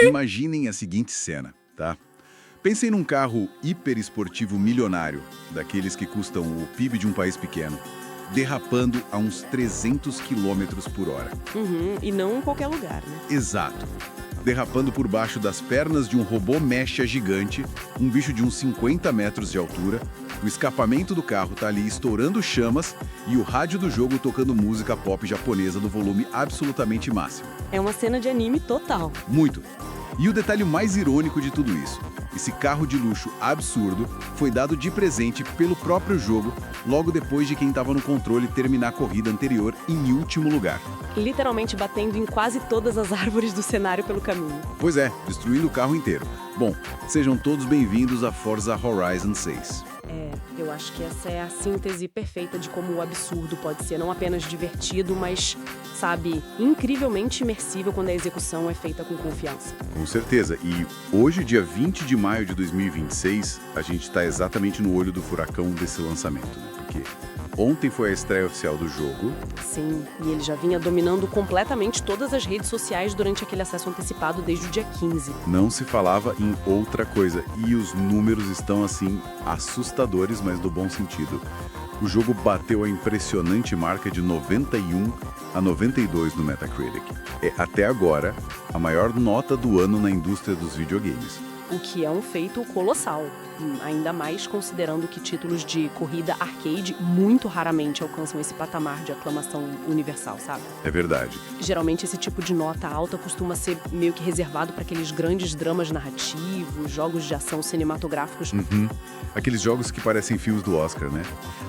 Imaginem a seguinte cena, tá? Pensem num carro hiperesportivo milionário, daqueles que custam o PIB de um país pequeno, derrapando a uns 300 quilômetros por hora. E não em qualquer lugar, né? Exato. Derrapando por baixo das pernas de um robô mecha gigante, um bicho de uns 50 metros de altura, o escapamento do carro tá ali estourando chamas e o rádio do jogo tocando música pop japonesa no volume absolutamente máximo. É uma cena de anime total. Muito. E o detalhe mais irônico de tudo isso, esse carro de luxo absurdo foi dado de presente pelo próprio jogo logo depois de quem estava no controle terminar a corrida anterior em último lugar. Literalmente batendo em quase todas as árvores do cenário pelo caminho. Pois é, destruindo o carro inteiro. Bom, sejam todos bem-vindos a Forza Horizon 6. Eu acho que essa é a síntese perfeita de como o absurdo pode ser não apenas divertido, mas, sabe, incrivelmente imersível quando a execução é feita com confiança. Com certeza. E hoje, dia 20 de maio de 2026, a gente está exatamente no olho do furacão desse lançamento, né? Porque ontem foi a estreia oficial do jogo. Sim, e ele já vinha dominando completamente todas as redes sociais durante aquele acesso antecipado desde o dia 15. Não se falava em outra coisa. E os números estão, assim, assustadores, mas no bom sentido. O jogo bateu a impressionante marca de 91 a 92 no Metacritic. É, até agora, a maior nota do ano na indústria dos videogames. O que é um feito colossal, ainda mais considerando que títulos de corrida arcade muito raramente alcançam esse patamar de aclamação universal, sabe? É verdade. Geralmente esse tipo de nota alta costuma ser meio que reservado para aqueles grandes dramas narrativos, jogos de ação cinematográficos. Aqueles jogos que parecem filmes do Oscar, né?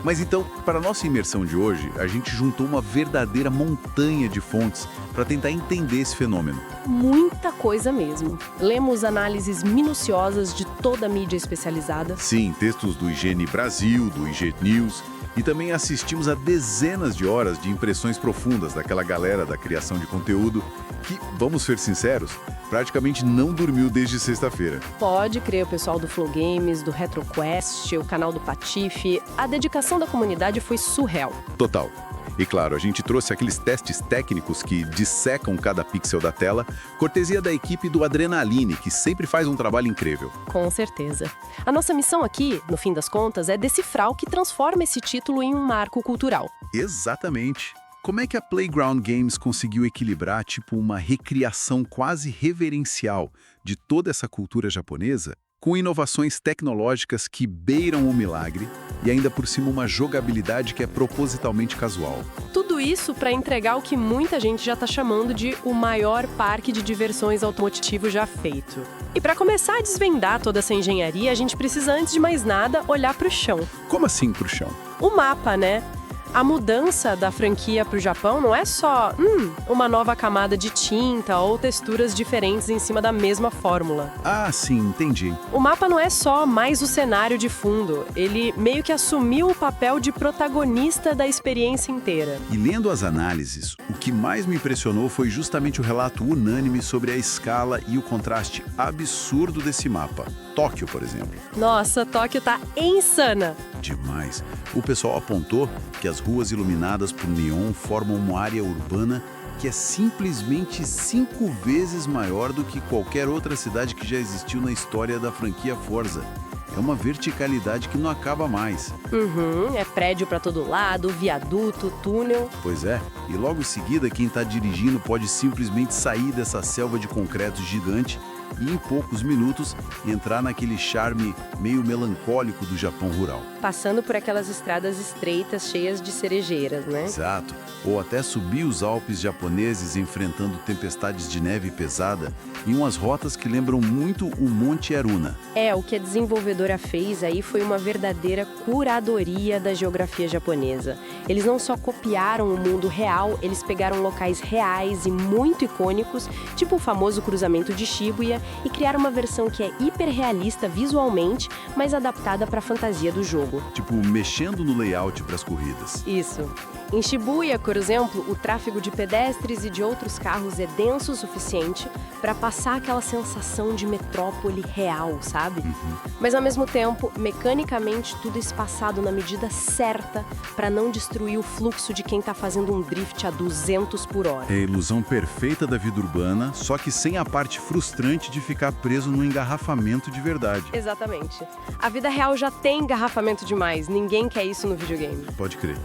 Mas então, para a nossa imersão de hoje, a gente juntou uma verdadeira montanha de fontes para tentar entender esse fenômeno. Muita coisa mesmo. Lemos análises minuciosas de toda a mídia especializada. Sim, textos do IGN Brasil, do IG News, e também assistimos a dezenas de horas de impressões profundas daquela galera da criação de conteúdo que, vamos ser sinceros, praticamente não dormiu desde sexta-feira. Pode crer, o pessoal do Flow Games, do RetroQuest, o canal do Patife, a dedicação da comunidade foi surreal. Total. E claro, a gente trouxe aqueles testes técnicos que dissecam cada pixel da tela, cortesia da equipe do Adrenaline, que sempre faz um trabalho incrível. Com certeza. A nossa missão aqui, no fim das contas, é decifrar o que transforma esse título em um marco cultural. Exatamente. Como é que a Playground Games conseguiu equilibrar, tipo, uma recriação quase reverencial de toda essa cultura japonesa com inovações tecnológicas que beiram o milagre e ainda por cima uma jogabilidade que é propositalmente casual? Tudo isso para entregar o que muita gente já está chamando de o maior parque de diversões automotivo já feito. E para começar a desvendar toda essa engenharia, a gente precisa, antes de mais nada, olhar para o chão. Como assim pro chão? O mapa, né? A mudança da franquia para o Japão não é só uma nova camada de tinta ou texturas diferentes em cima da mesma fórmula. Ah, sim, entendi. O mapa não é só mais o cenário de fundo, ele meio que assumiu o papel de protagonista da experiência inteira. E lendo as análises, o que mais me impressionou foi justamente o relato unânime sobre a escala e o contraste absurdo desse mapa. Tóquio, por exemplo. Nossa, Tóquio tá insana! Demais. O pessoal apontou que as ruas iluminadas por neon formam uma área urbana que é simplesmente 5 vezes maior do que qualquer outra cidade que já existiu na história da franquia Forza. É uma verticalidade que não acaba mais. É prédio pra todo lado, viaduto, túnel. Pois é, e logo em seguida quem está dirigindo pode simplesmente sair dessa selva de concreto gigante e em poucos minutos entrar naquele charme meio melancólico do Japão rural. Passando por aquelas estradas estreitas cheias de cerejeiras, né? Exato. Ou até subir os Alpes japoneses enfrentando tempestades de neve pesada em umas rotas que lembram muito o Monte Aruna. O que a desenvolvedora fez aí foi uma verdadeira curadoria da geografia japonesa. Eles não só copiaram o mundo real, eles pegaram locais reais e muito icônicos, tipo o famoso cruzamento de Shibuya, e criaram uma versão que é hiperrealista visualmente, mas adaptada para a fantasia do jogo. Tipo, mexendo no layout para as corridas. Isso. Em Shibuya, por exemplo, o tráfego de pedestres e de outros carros é denso o suficiente para passar aquela sensação de metrópole real, sabe? Mas ao mesmo tempo, mecanicamente, tudo espaçado na medida certa para não destruir o fluxo de quem tá fazendo um drift a 200 por hora. É a ilusão perfeita da vida urbana, só que sem a parte frustrante de ficar preso num engarrafamento de verdade. Exatamente. A vida real já tem engarrafamento demais, ninguém quer isso no videogame. Pode crer.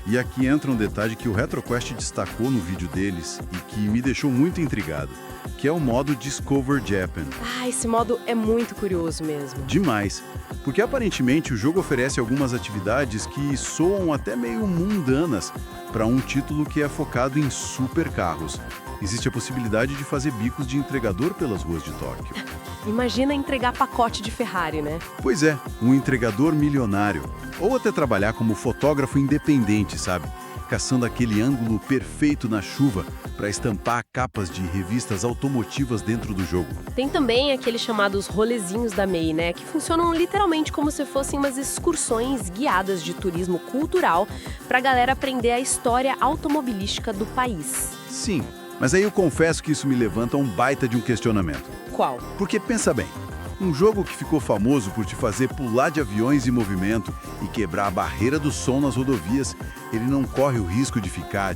E aqui entra um detalhe que o RetroQuest destacou no vídeo deles e que me deixou muito intrigado, que é o modo Discover Japan. Esse modo é muito curioso mesmo. Demais, porque aparentemente o jogo oferece algumas atividades que soam até meio mundanas para um título que é focado em supercarros. Existe a possibilidade de fazer bicos de entregador pelas ruas de Tóquio. Imagina entregar pacote de Ferrari, né? Pois é, um entregador milionário. Ou até trabalhar como fotógrafo independente, sabe? Caçando aquele ângulo perfeito na chuva para estampar capas de revistas automotivas dentro do jogo. Tem também aqueles chamados rolezinhos da MEI, né? Que funcionam literalmente como se fossem umas excursões guiadas de turismo cultural pra galera aprender a história automobilística do país. Sim, mas aí eu confesso que isso me levanta um baita de um questionamento. Qual? Porque pensa bem, um jogo que ficou famoso por te fazer pular de aviões em movimento e quebrar a barreira do som nas rodovias, ele não corre o risco de ficar,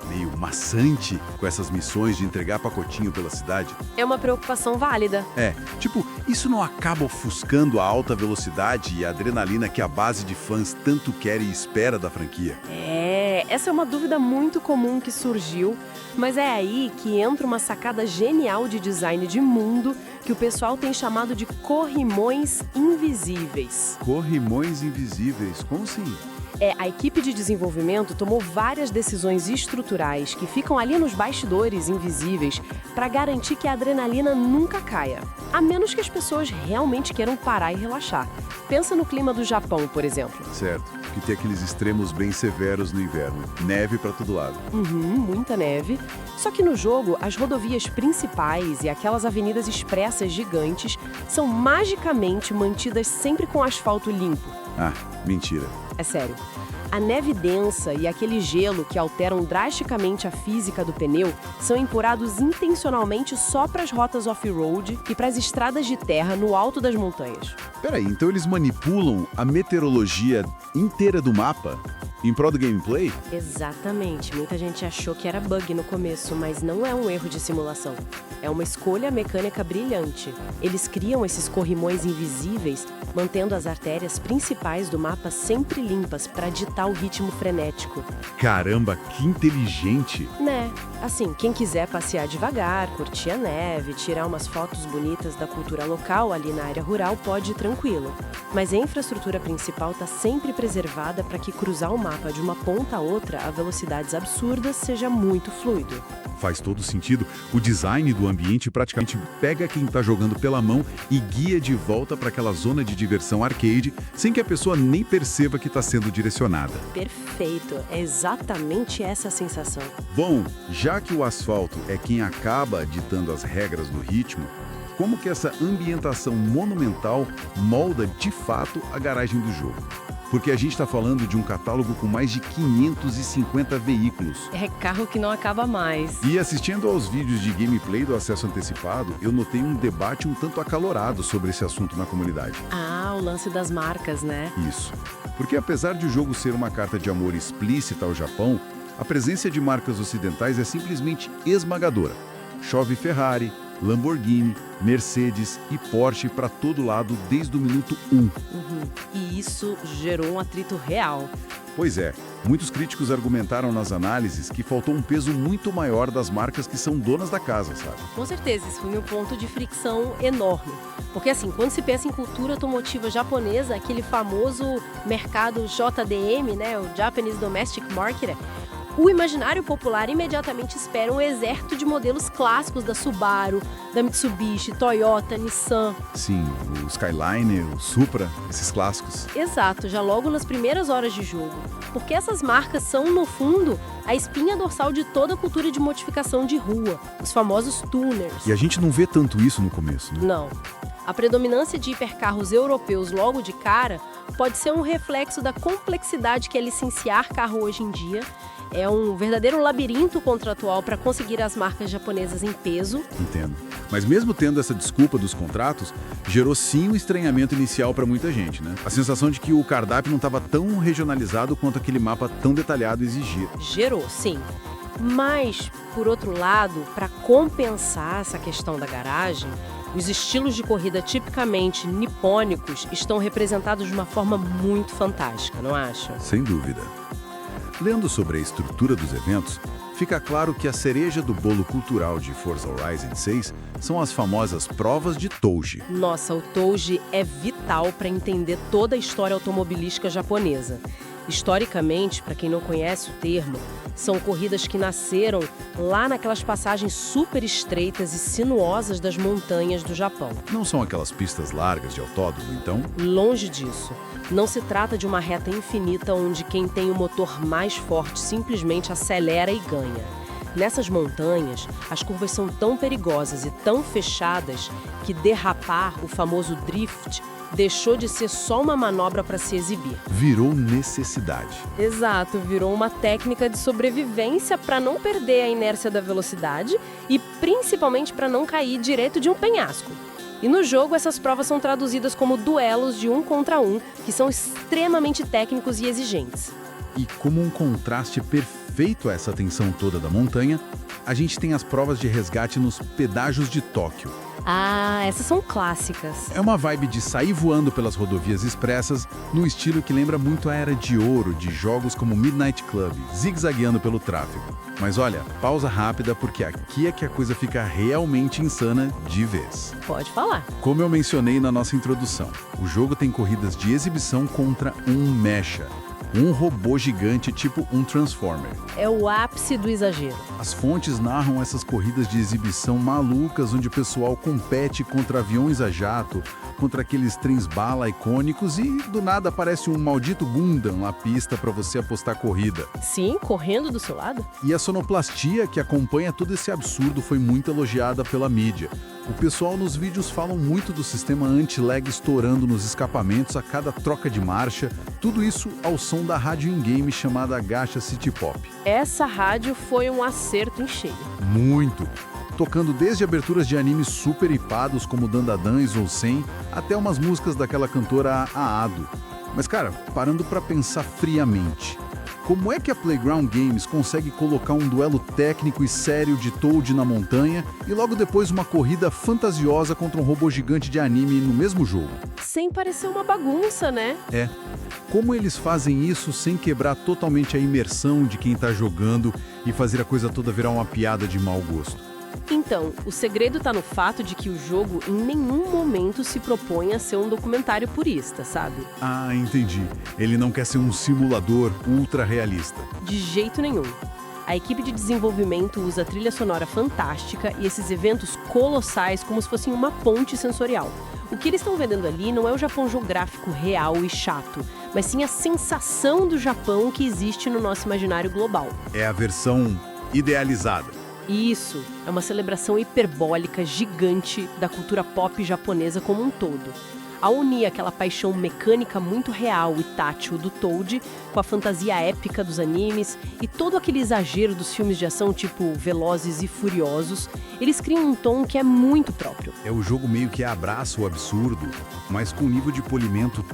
meio maçante com essas missões de entregar pacotinho pela cidade? É uma preocupação válida. Isso não acaba ofuscando a alta velocidade e a adrenalina que a base de fãs tanto quer e espera da franquia? Essa é uma dúvida muito comum que surgiu, mas é aí que entra uma sacada genial de design de mundo que o pessoal tem chamado de corrimões invisíveis. Corrimões invisíveis? Como assim? A equipe de desenvolvimento tomou várias decisões estruturais que ficam ali nos bastidores invisíveis para garantir que a adrenalina nunca caia, a menos que as pessoas realmente queiram parar e relaxar. Pensa no clima do Japão, por exemplo. Certo, que tem aqueles extremos bem severos no inverno, neve para todo lado. Muita neve. Só que no jogo, as rodovias principais e aquelas avenidas expressas gigantes são magicamente mantidas sempre com asfalto limpo. Mentira. É sério. A neve densa e aquele gelo que alteram drasticamente a física do pneu são empurrados intencionalmente só para as rotas off-road e para as estradas de terra no alto das montanhas. Peraí, então eles manipulam a meteorologia inteira do mapa em prol do gameplay? Exatamente. Muita gente achou que era bug no começo, mas não é um erro de simulação. É uma escolha mecânica brilhante. Eles criam esses corrimões invisíveis, mantendo as artérias principais do mapa sempre limpas para ditar o ritmo frenético. Caramba, que inteligente! Né? Assim, quem quiser passear devagar, curtir a neve, tirar umas fotos bonitas da cultura local ali na área rural, pode ir tranquilo. Mas a infraestrutura principal está sempre preservada para que cruzar o mapa de uma ponta a outra a velocidades absurdas seja muito fluido. Faz todo sentido. O design do ambiente praticamente pega quem está jogando pela mão e guia de volta para aquela zona de diversão arcade, sem que a pessoa nem perceba que está sendo direcionada. Perfeito. É exatamente essa a sensação. Bom, já que o asfalto é quem acaba ditando as regras do ritmo, como que essa ambientação monumental molda de fato a garagem do jogo? Porque a gente está falando de um catálogo com mais de 550 veículos. É carro que não acaba mais. E assistindo aos vídeos de gameplay do acesso antecipado, eu notei um debate um tanto acalorado sobre esse assunto na comunidade. O lance das marcas, né? Isso. Porque apesar de o jogo ser uma carta de amor explícita ao Japão, a presença de marcas ocidentais é simplesmente esmagadora. Chove Ferrari, Lamborghini, Mercedes e Porsche para todo lado desde o minuto 1. E isso gerou um atrito real. Pois é, muitos críticos argumentaram nas análises que faltou um peso muito maior das marcas que são donas da casa, sabe? Com certeza, isso foi um ponto de fricção enorme. Porque assim, quando se pensa em cultura automotiva japonesa, aquele famoso mercado JDM, né, o Japanese Domestic Market, o imaginário popular imediatamente espera um exército de modelos clássicos da Subaru, da Mitsubishi, Toyota, Nissan. Sim, o Skyline, o Supra, esses clássicos. Exato, já logo nas primeiras horas de jogo. Porque essas marcas são, no fundo, a espinha dorsal de toda a cultura de modificação de rua, os famosos tuners. E a gente não vê tanto isso no começo, né? Não. A predominância de hipercarros europeus logo de cara pode ser um reflexo da complexidade que é licenciar carro hoje em dia. É um verdadeiro labirinto contratual para conseguir as marcas japonesas em peso. Entendo. Mas mesmo tendo essa desculpa dos contratos, gerou sim um estranhamento inicial para muita gente, né? A sensação de que o cardápio não estava tão regionalizado quanto aquele mapa tão detalhado exigia. Gerou, sim. Mas, por outro lado, para compensar essa questão da garagem, os estilos de corrida tipicamente nipônicos estão representados de uma forma muito fantástica, não acha? Sem dúvida. Lendo sobre a estrutura dos eventos, fica claro que a cereja do bolo cultural de Forza Horizon 6 são as famosas provas de Touji. Nossa, o Touji é vital para entender toda a história automobilística japonesa. Historicamente, para quem não conhece o termo, são corridas que nasceram lá naquelas passagens super estreitas e sinuosas das montanhas do Japão. Não são aquelas pistas largas de autódromo, então? Longe disso. Não se trata de uma reta infinita onde quem tem o motor mais forte simplesmente acelera e ganha. Nessas montanhas, as curvas são tão perigosas e tão fechadas que derrapar, o famoso drift, deixou de ser só uma manobra para se exibir. Virou necessidade. Exato, virou uma técnica de sobrevivência para não perder a inércia da velocidade e principalmente para não cair direto de um penhasco. E no jogo, essas provas são traduzidas como duelos de 1 contra 1, que são extremamente técnicos e exigentes. E como um contraste perfeito a essa tensão toda da montanha, a gente tem as provas de resgate nos pedágios de Tóquio. Ah, essas são clássicas. É uma vibe de sair voando pelas rodovias expressas, num estilo que lembra muito a era de ouro de jogos como Midnight Club, zigue-zagueando pelo tráfego. Mas olha, pausa rápida porque aqui é que a coisa fica realmente insana de vez. Pode falar. Como eu mencionei na nossa introdução, o jogo tem corridas de exibição contra um mecha. Um robô gigante tipo um Transformer. É o ápice do exagero. As fontes narram essas corridas de exibição malucas onde o pessoal compete contra aviões a jato, contra aqueles trens-bala icônicos e do nada aparece um maldito Gundam na pista para você apostar corrida. Sim, correndo do seu lado. E a sonoplastia que acompanha todo esse absurdo foi muito elogiada pela mídia. O pessoal nos vídeos falam muito do sistema anti-lag estourando nos escapamentos a cada troca de marcha, tudo isso ao som da rádio in-game chamada Gacha City Pop. Essa rádio foi um acerto em cheio. Muito! Tocando desde aberturas de animes super hipados como Dandadan e Zousen, até umas músicas daquela cantora Aado. Mas cara, parando pra pensar friamente, como é que a Playground Games consegue colocar um duelo técnico e sério de Toad na montanha e logo depois uma corrida fantasiosa contra um robô gigante de anime no mesmo jogo? Sem parecer uma bagunça, né? É. Como eles fazem isso sem quebrar totalmente a imersão de quem tá jogando e fazer a coisa toda virar uma piada de mau gosto? Então, o segredo está no fato de que o jogo em nenhum momento se propõe a ser um documentário purista, sabe? Ah, entendi. Ele não quer ser um simulador ultra realista. De jeito nenhum. A equipe de desenvolvimento usa trilha sonora fantástica e esses eventos colossais como se fossem uma ponte sensorial. O que eles estão vendendo ali não é o Japão geográfico real e chato, mas sim a sensação do Japão que existe no nosso imaginário global. É a versão idealizada. Isso, é uma celebração hiperbólica gigante da cultura pop japonesa como um todo. Ao unir aquela paixão mecânica muito real e tátil do Toad com a fantasia épica dos animes e todo aquele exagero dos filmes de ação tipo Velozes e Furiosos, eles criam um tom que é muito próprio. É o jogo meio que abraça o absurdo, mas com um nível de polimento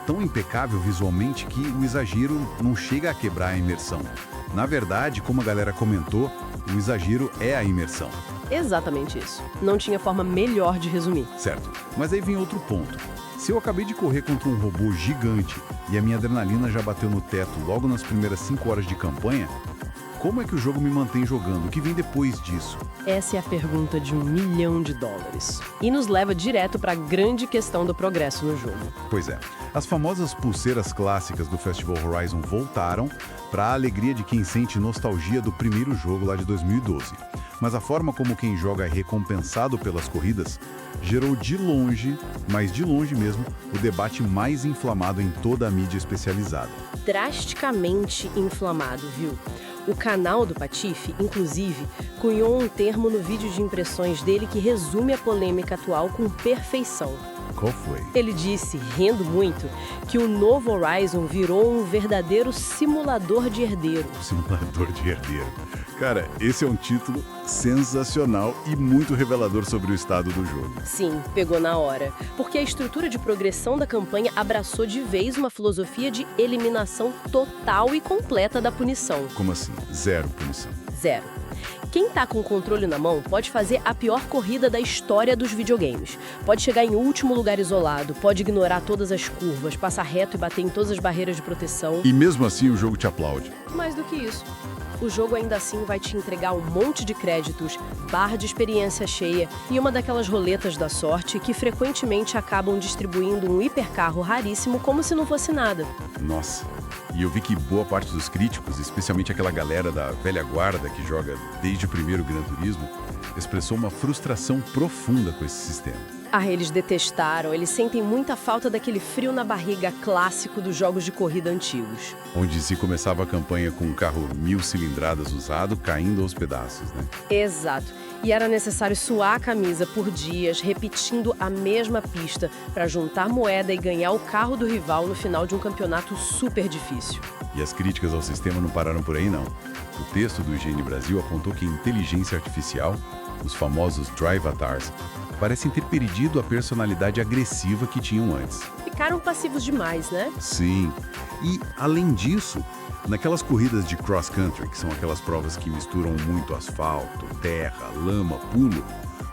tão impecável visualmente que o exagero não chega a quebrar a imersão. Na verdade, como a galera comentou, o exagero é a imersão. Exatamente isso. Não tinha forma melhor de resumir. Certo. Mas aí vem outro ponto. Se eu acabei de correr contra um robô gigante e a minha adrenalina já bateu no teto logo nas primeiras 5 horas de campanha, como é que o jogo me mantém jogando? O que vem depois disso? Essa é a pergunta de $1 milhão. E nos leva direto para a grande questão do progresso no jogo. Pois é. As famosas pulseiras clássicas do Festival Horizon voltaram para a alegria de quem sente nostalgia do primeiro jogo lá de 2012. Mas a forma como quem joga é recompensado pelas corridas gerou de longe, mas de longe mesmo, o debate mais inflamado em toda a mídia especializada. Drasticamente inflamado, viu? O canal do Patife, inclusive, cunhou um termo no vídeo de impressões dele que resume a polêmica atual com perfeição. Qual foi? Ele disse, rindo muito, que o novo Horizon virou um verdadeiro simulador de herdeiro. Simulador de herdeiro. Cara, esse é um título sensacional e muito revelador sobre o estado do jogo. Sim, pegou na hora. Porque a estrutura de progressão da campanha abraçou de vez uma filosofia de eliminação total e completa da punição. Como assim? Zero punição. Zero. Quem tá com o controle na mão pode fazer a pior corrida da história dos videogames. Pode chegar em último lugar isolado, pode ignorar todas as curvas, passar reto e bater em todas as barreiras de proteção. E mesmo assim o jogo te aplaude. Mais do que isso. O jogo ainda assim vai te entregar um monte de créditos, barra de experiência cheia e uma daquelas roletas da sorte que frequentemente acabam distribuindo um hipercarro raríssimo como se não fosse nada. Nossa, e eu vi que boa parte dos críticos, especialmente aquela galera da velha guarda que joga desde o primeiro Gran Turismo, expressou uma frustração profunda com esse sistema. Ah, eles detestaram, eles sentem muita falta daquele frio na barriga clássico dos jogos de corrida antigos. Onde se começava a campanha com um carro 1000 cilindradas usado caindo aos pedaços, né? Exato. E era necessário suar a camisa por dias, repetindo a mesma pista, para juntar moeda e ganhar o carro do rival no final de um campeonato super difícil. E as críticas ao sistema não pararam por aí, não. O texto do IGN Brasil apontou que a inteligência artificial, os famosos Drivatars, parecem ter perdido a personalidade agressiva que tinham antes. Ficaram passivos demais, né? Sim. E, além disso, naquelas corridas de cross-country, que são aquelas provas que misturam muito asfalto, terra, lama, pulo,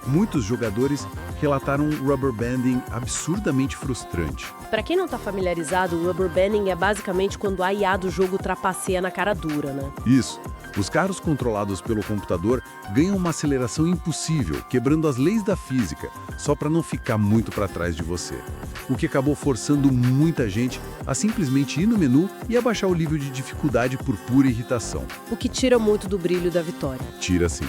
muitos jogadores relataram um rubber banding absurdamente frustrante. Para quem não está familiarizado, o rubber banding é basicamente quando a IA do jogo trapaceia na cara dura, né? Isso. Os carros controlados pelo computador ganham uma aceleração impossível, quebrando as leis da física, só para não ficar muito para trás de você. O que acabou forçando muita gente a simplesmente ir no menu e abaixar o nível de dificuldade por pura irritação. O que tira muito do brilho da vitória. Tira sim.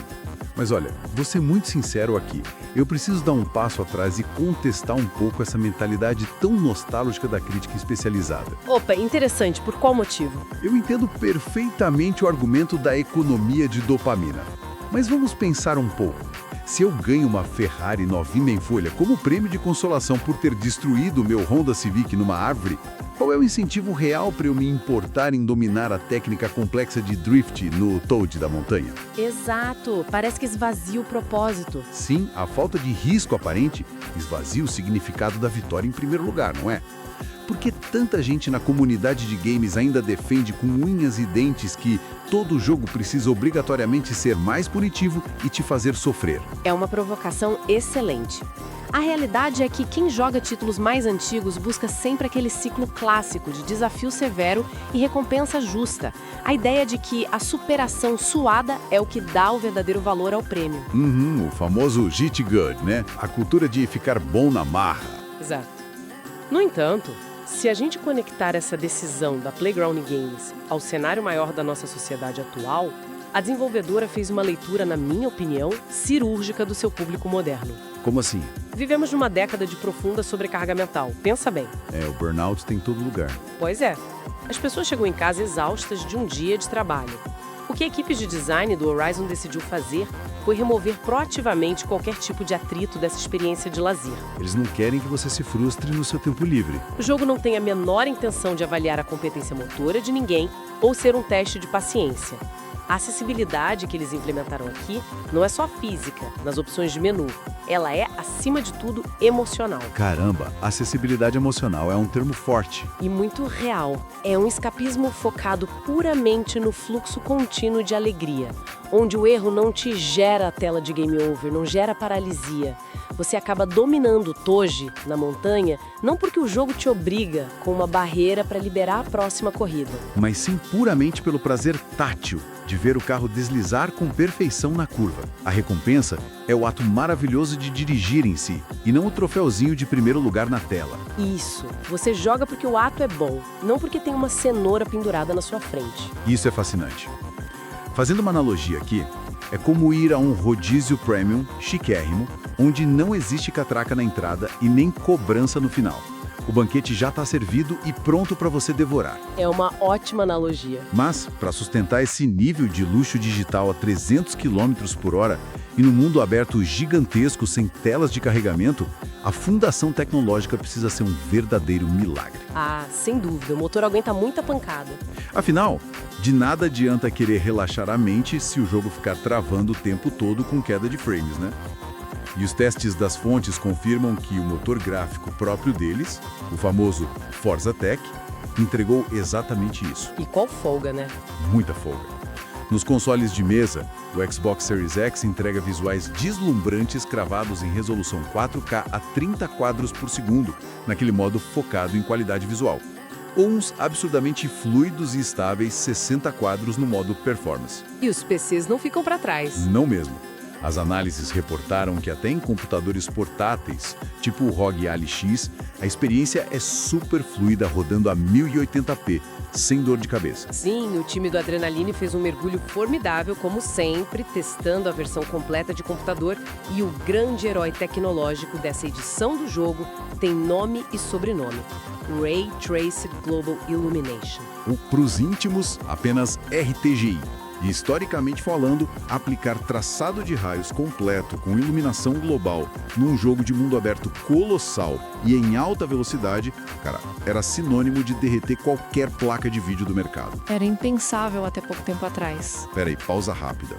Mas olha, vou ser muito sincero aqui. Eu preciso dar um passo atrás e contestar um pouco essa mentalidade tão nostálgica da crítica especializada. Opa, interessante. Por qual motivo? Eu entendo perfeitamente o argumento da economia de dopamina. Mas vamos pensar um pouco. Se eu ganho uma Ferrari novinha em folha como prêmio de consolação por ter destruído o meu Honda Civic numa árvore, qual é o incentivo real para eu me importar em dominar a técnica complexa de drift no Toad da montanha? Exato. Parece que esvazia o propósito. Sim, a falta de risco aparente esvazia o significado da vitória em primeiro lugar, não é? Por que tanta gente na comunidade de games ainda defende com unhas e dentes que todo jogo precisa obrigatoriamente ser mais punitivo e te fazer sofrer? É uma provocação excelente. A realidade é que quem joga títulos mais antigos busca sempre aquele ciclo clássico de desafio severo e recompensa justa. A ideia de que a superação suada é o que dá o verdadeiro valor ao prêmio. O famoso Git Good, né? A cultura de ficar bom na marra. Exato. No entanto, se a gente conectar essa decisão da Playground Games ao cenário maior da nossa sociedade atual, a desenvolvedora fez uma leitura, na minha opinião, cirúrgica do seu público moderno. Como assim? Vivemos numa década de profunda sobrecarga mental. Pensa bem. O burnout tem em todo lugar. Pois é. As pessoas chegam em casa exaustas de um dia de trabalho. O que a equipe de design do Horizon decidiu fazer foi remover proativamente qualquer tipo de atrito dessa experiência de lazer. Eles não querem que você se frustre no seu tempo livre. O jogo não tem a menor intenção de avaliar a competência motora de ninguém ou ser um teste de paciência. A acessibilidade que eles implementaram aqui não é só física, nas opções de menu. Ela é, acima de tudo, emocional. Caramba, acessibilidade emocional é um termo forte. E muito real. É um escapismo focado puramente no fluxo contínuo de alegria, onde o erro não te gera a tela de game over, não gera paralisia. Você acaba dominando o Toji na montanha, não porque o jogo te obriga com uma barreira para liberar a próxima corrida, mas sim puramente pelo prazer tátil de ver o carro deslizar com perfeição na curva. A recompensa é o ato maravilhoso de dirigir em si, e não o troféuzinho de primeiro lugar na tela. Isso. Você joga porque o ato é bom, não porque tem uma cenoura pendurada na sua frente. Isso é fascinante. Fazendo uma analogia aqui, é como ir a um rodízio premium chiquérrimo, onde não existe catraca na entrada e nem cobrança no final. O banquete já está servido e pronto para você devorar. É uma ótima analogia. Mas, para sustentar esse nível de luxo digital a 300 km por hora e no mundo aberto gigantesco sem telas de carregamento, a fundação tecnológica precisa ser um verdadeiro milagre. Ah, sem dúvida, o motor aguenta muita pancada. Afinal, de nada adianta querer relaxar a mente se o jogo ficar travando o tempo todo com queda de frames, né? E os testes das fontes confirmam que o motor gráfico próprio deles, o famoso Forza Tech, entregou exatamente isso. E qual folga, né? Muita folga. Nos consoles de mesa, o Xbox Series X entrega visuais deslumbrantes cravados em resolução 4K a 30 quadros por segundo, naquele modo focado em qualidade visual. Ou uns absurdamente fluidos e estáveis 60 quadros no modo performance. E os PCs não ficam para trás. Não mesmo. As análises reportaram que até em computadores portáteis, tipo o ROG Ally X, a experiência é super fluida rodando a 1080p, sem dor de cabeça. Sim, o time do Adrenaline fez um mergulho formidável, como sempre, testando a versão completa de computador, e o grande herói tecnológico dessa edição do jogo tem nome e sobrenome: Ray Traced Global Illumination. Ou, para os íntimos, apenas RTGI. E, historicamente falando, aplicar traçado de raios completo com iluminação global num jogo de mundo aberto colossal e em alta velocidade, cara, era sinônimo de derreter qualquer placa de vídeo do mercado. Era impensável até pouco tempo atrás. Peraí, pausa rápida.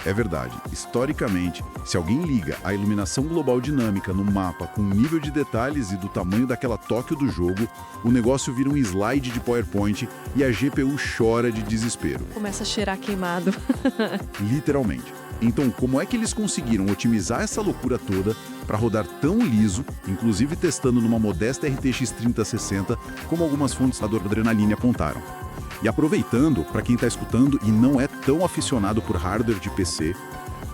É verdade, historicamente, se alguém liga a iluminação global dinâmica no mapa com o nível de detalhes e do tamanho daquela Tóquio do jogo, o negócio vira um slide de PowerPoint e a GPU chora de desespero. Começa a cheirar queimado. Literalmente. Então, como é que eles conseguiram otimizar essa loucura toda para rodar tão liso, inclusive testando numa modesta RTX 3060, como algumas fontes da Adrenaline apontaram? E aproveitando, para quem está escutando e não é tão aficionado por hardware de PC,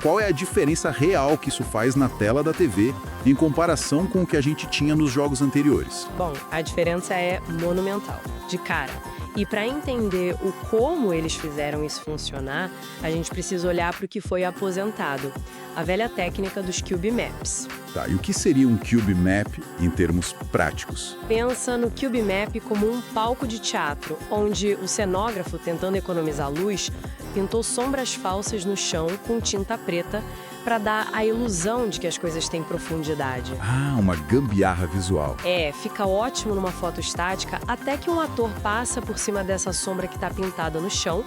qual é a diferença real que isso faz na tela da TV em comparação com o que a gente tinha nos jogos anteriores? Bom, a diferença é monumental, de cara. E para entender o como eles fizeram isso funcionar, a gente precisa olhar para o que foi aposentado, a velha técnica dos Cube Maps. Tá, e o que seria um Cube Map em termos práticos? Pensa no Cube Map como um palco de teatro, onde o cenógrafo, tentando economizar luz, pintou sombras falsas no chão com tinta preta para dar a ilusão de que as coisas têm profundidade. Ah, uma gambiarra visual. É, fica ótimo numa foto estática até que um ator passa por cima dessa sombra que está pintada no chão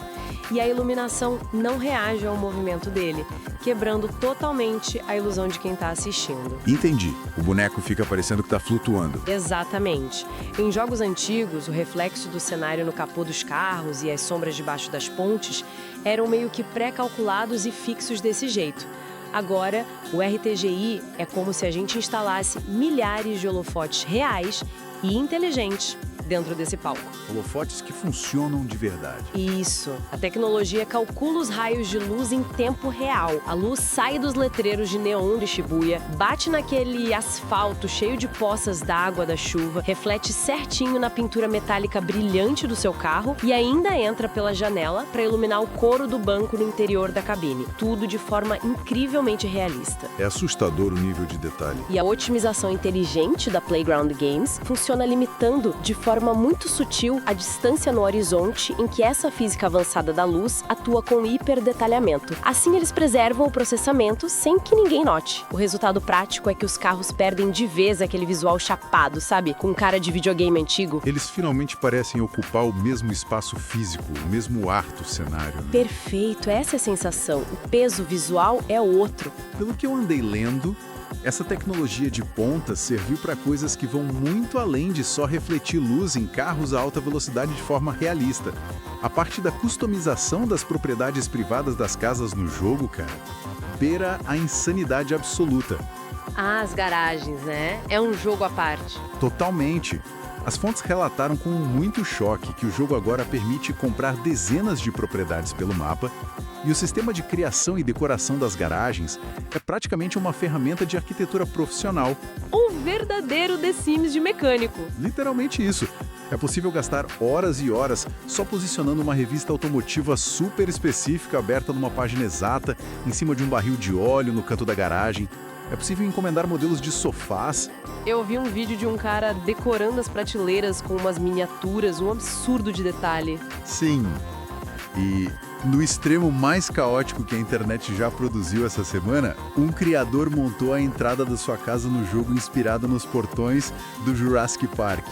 e a iluminação não reage ao movimento dele, quebrando totalmente a ilusão de quem está assistindo. Entendi. O boneco fica parecendo que está flutuando. Exatamente. Em jogos antigos, o reflexo do cenário no capô dos carros e as sombras debaixo das pontes eram meio que pré-calculados e fixos desse jeito. Agora, o RTGI é como se a gente instalasse milhares de holofotes reais e inteligentes dentro desse palco. Holofotes que funcionam de verdade. Isso. A tecnologia calcula os raios de luz em tempo real. A luz sai dos letreiros de neon de Shibuya, bate naquele asfalto cheio de poças d'água da chuva, reflete certinho na pintura metálica brilhante do seu carro e ainda entra pela janela para iluminar o couro do banco no interior da cabine. Tudo de forma incrivelmente realista. É assustador o nível de detalhe. E a otimização inteligente da Playground Games funciona limitando de forma muito sutil a distância no horizonte em que essa física avançada da luz atua com hiperdetalhamento. Assim, eles preservam o processamento sem que ninguém note. O resultado prático é que os carros perdem de vez aquele visual chapado, sabe? Com cara de videogame antigo. Eles finalmente parecem ocupar o mesmo espaço físico, o mesmo ar do cenário, né? Perfeito, essa é a sensação. O peso visual é outro. Pelo que eu andei lendo, essa tecnologia de ponta serviu para coisas que vão muito além de só refletir luz em carros a alta velocidade de forma realista. A parte da customização das propriedades privadas das casas no jogo, cara, beira a insanidade absoluta. Ah, as garagens, né? É um jogo à parte. Totalmente. As fontes relataram com muito choque que o jogo agora permite comprar dezenas de propriedades pelo mapa e o sistema de criação e decoração das garagens é praticamente uma ferramenta de arquitetura profissional. Um verdadeiro The Sims de mecânico. Literalmente isso. É possível gastar horas e horas só posicionando uma revista automotiva super específica aberta numa página exata, em cima de um barril de óleo no canto da garagem. É possível encomendar modelos de sofás. Eu vi um vídeo de um cara decorando as prateleiras com umas miniaturas, um absurdo de detalhe. Sim. E no extremo mais caótico que a internet já produziu essa semana, um criador montou a entrada da sua casa no jogo inspirado nos portões do Jurassic Park,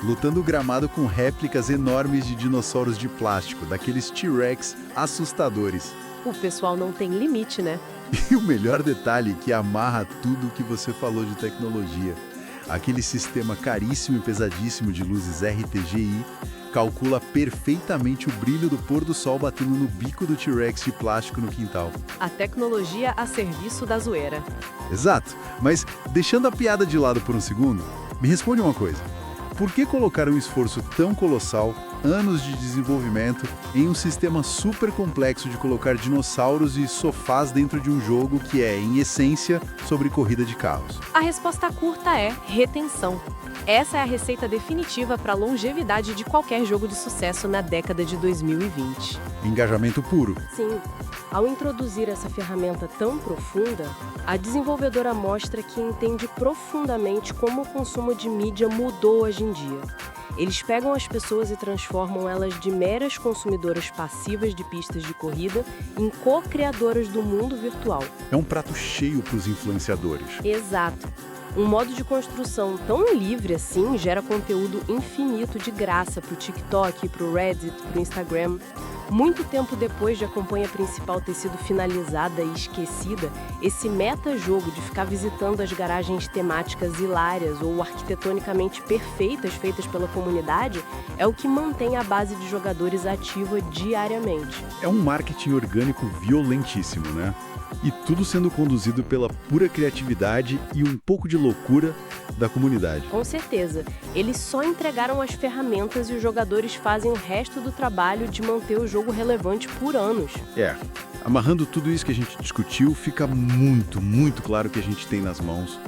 lutando o gramado com réplicas enormes de dinossauros de plástico, daqueles T-Rex assustadores. O pessoal não tem limite, né? E o melhor detalhe que amarra tudo o que você falou de tecnologia. Aquele sistema caríssimo e pesadíssimo de luzes RTGI calcula perfeitamente o brilho do pôr do sol batendo no bico do T-Rex de plástico no quintal. A tecnologia a serviço da zoeira. Exato, mas deixando a piada de lado por um segundo, me responde uma coisa. Por que colocar um esforço tão colossal, anos de desenvolvimento, em um sistema super complexo de colocar dinossauros e sofás dentro de um jogo que é, em essência, sobre corrida de carros? A resposta curta é retenção. Essa é a receita definitiva para a longevidade de qualquer jogo de sucesso na década de 2020. Engajamento puro. Sim, ao introduzir essa ferramenta tão profunda, a desenvolvedora mostra que entende profundamente como o consumo de mídia mudou hoje em dia. Eles pegam as pessoas e transformam elas de meras consumidoras passivas de pistas de corrida em co-criadoras do mundo virtual. É um prato cheio para os influenciadores. Exato. Um modo de construção tão livre assim gera conteúdo infinito de graça para o TikTok, para o Reddit, para o Instagram. Muito tempo depois de a campanha principal ter sido finalizada e esquecida, esse meta-jogo de ficar visitando as garagens temáticas hilárias ou arquitetonicamente perfeitas feitas pela comunidade é o que mantém a base de jogadores ativa diariamente. É um marketing orgânico violentíssimo, né? E tudo sendo conduzido pela pura criatividade e um pouco de loucura da comunidade. Com certeza. Eles só entregaram as ferramentas e os jogadores fazem o resto do trabalho de manter o jogo relevante por anos. Amarrando tudo isso que a gente discutiu, fica muito claro que a gente tem nas mãos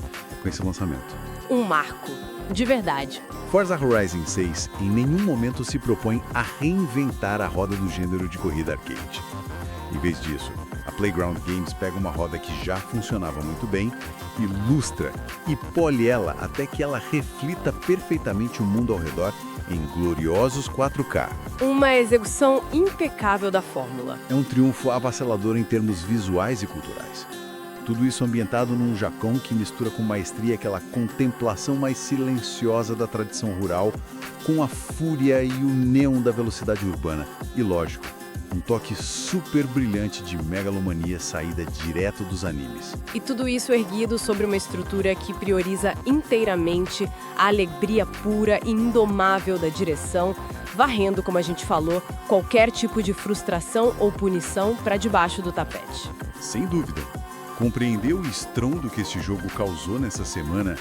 com esse lançamento. Um marco. De verdade. Forza Horizon 6 em nenhum momento se propõe a reinventar a roda do gênero de corrida arcade. Em vez disso, a Playground Games pega uma roda que já funcionava muito bem, ilustra e pole ela até que ela reflita perfeitamente o mundo ao redor em gloriosos 4K. Uma execução impecável da fórmula. É um triunfo avassalador em termos visuais e culturais. Tudo isso ambientado num Japão que mistura com maestria aquela contemplação mais silenciosa da tradição rural com a fúria e o neon da velocidade urbana. E lógico, um toque super brilhante de megalomania saída direto dos animes. E tudo isso erguido sobre uma estrutura que prioriza inteiramente a alegria pura e indomável da direção, varrendo, como a gente falou, qualquer tipo de frustração ou punição para debaixo do tapete. Sem dúvida. Compreender o estrondo que esse jogo causou nessa semana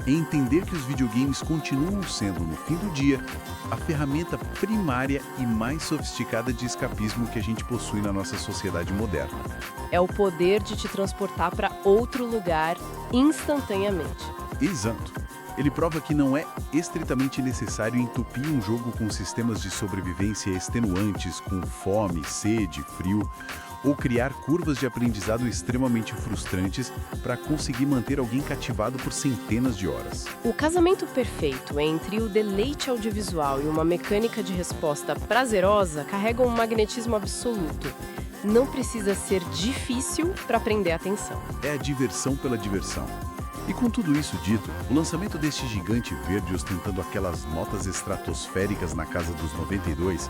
é entender que os videogames continuam sendo, no fim do dia, a ferramenta primária e mais sofisticada de escapismo que a gente possui na nossa sociedade moderna. É o poder de te transportar para outro lugar instantaneamente. Exato. Ele prova que não é estritamente necessário entupir um jogo com sistemas de sobrevivência extenuantes, com fome, sede, frio, ou criar curvas de aprendizado extremamente frustrantes para conseguir manter alguém cativado por centenas de horas. O casamento perfeito entre o deleite audiovisual e uma mecânica de resposta prazerosa carrega um magnetismo absoluto. Não precisa ser difícil para prender a atenção. É a diversão pela diversão. E com tudo isso dito, o lançamento deste gigante verde ostentando aquelas notas estratosféricas na casa dos 92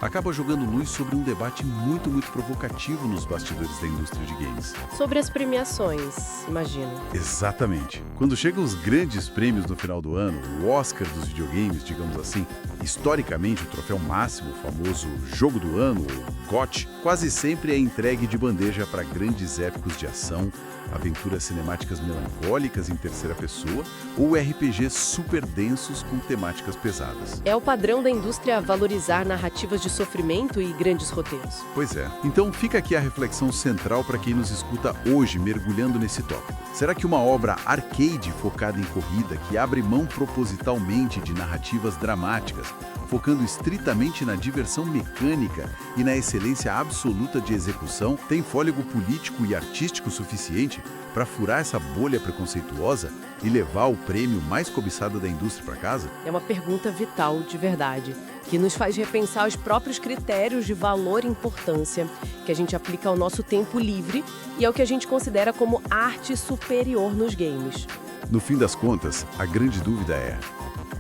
acaba jogando luz sobre um debate muito provocativo nos bastidores da indústria de games. Sobre as premiações, imagino. Exatamente. Quando chegam os grandes prêmios no final do ano, o Oscar dos videogames, digamos assim, historicamente o troféu máximo, o famoso Jogo do Ano, o GOT, quase sempre é entregue de bandeja para grandes épicos de ação, aventuras cinemáticas melancólicas em terceira pessoa ou RPGs super densos com temáticas pesadas. É o padrão da indústria valorizar narrativas de sofrimento e grandes roteiros. Pois é. Então fica aqui a reflexão central para quem nos escuta hoje mergulhando nesse tópico. Será que uma obra arcade focada em corrida, que abre mão propositalmente de narrativas dramáticas, focando estritamente na diversão mecânica e na excelência absoluta de execução, tem fôlego político e artístico suficiente para furar essa bolha preconceituosa e levar o prêmio mais cobiçado da indústria para casa? É uma pergunta vital, de verdade, que nos faz repensar os próprios critérios de valor e importância que a gente aplica ao nosso tempo livre e ao que a gente considera como arte superior nos games. No fim das contas, a grande dúvida é: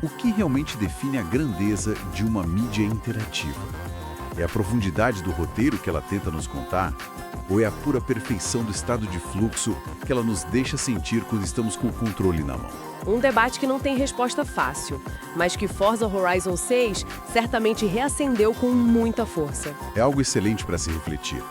o que realmente define a grandeza de uma mídia interativa? É a profundidade do roteiro que ela tenta nos contar? Ou é a pura perfeição do estado de fluxo que ela nos deixa sentir quando estamos com o controle na mão? Um debate que não tem resposta fácil, mas que Forza Horizon 6 certamente reacendeu com muita força. É algo excelente para se refletir.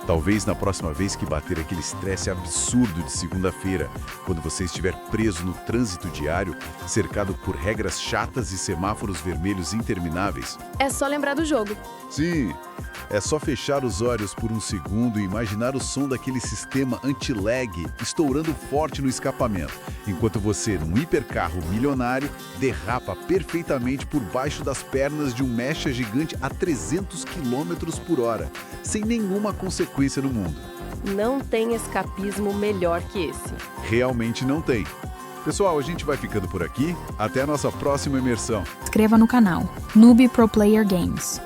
Talvez na próxima vez que bater aquele estresse absurdo de segunda-feira, quando você estiver preso no trânsito diário, cercado por regras chatas e semáforos vermelhos intermináveis. É só lembrar do jogo. Sim, é só fechar os olhos por um segundo e imaginar o som daquele sistema anti-lag estourando forte no escapamento, enquanto você, num hipercarro milionário, derrapa perfeitamente por baixo das pernas de um mecha gigante a 300 km por hora, sem nenhuma consequência no mundo. Não tem escapismo melhor que esse. Realmente não tem. Pessoal, a gente vai ficando por aqui. Até a nossa próxima imersão. Inscreva no canal Noob Pro Player Games.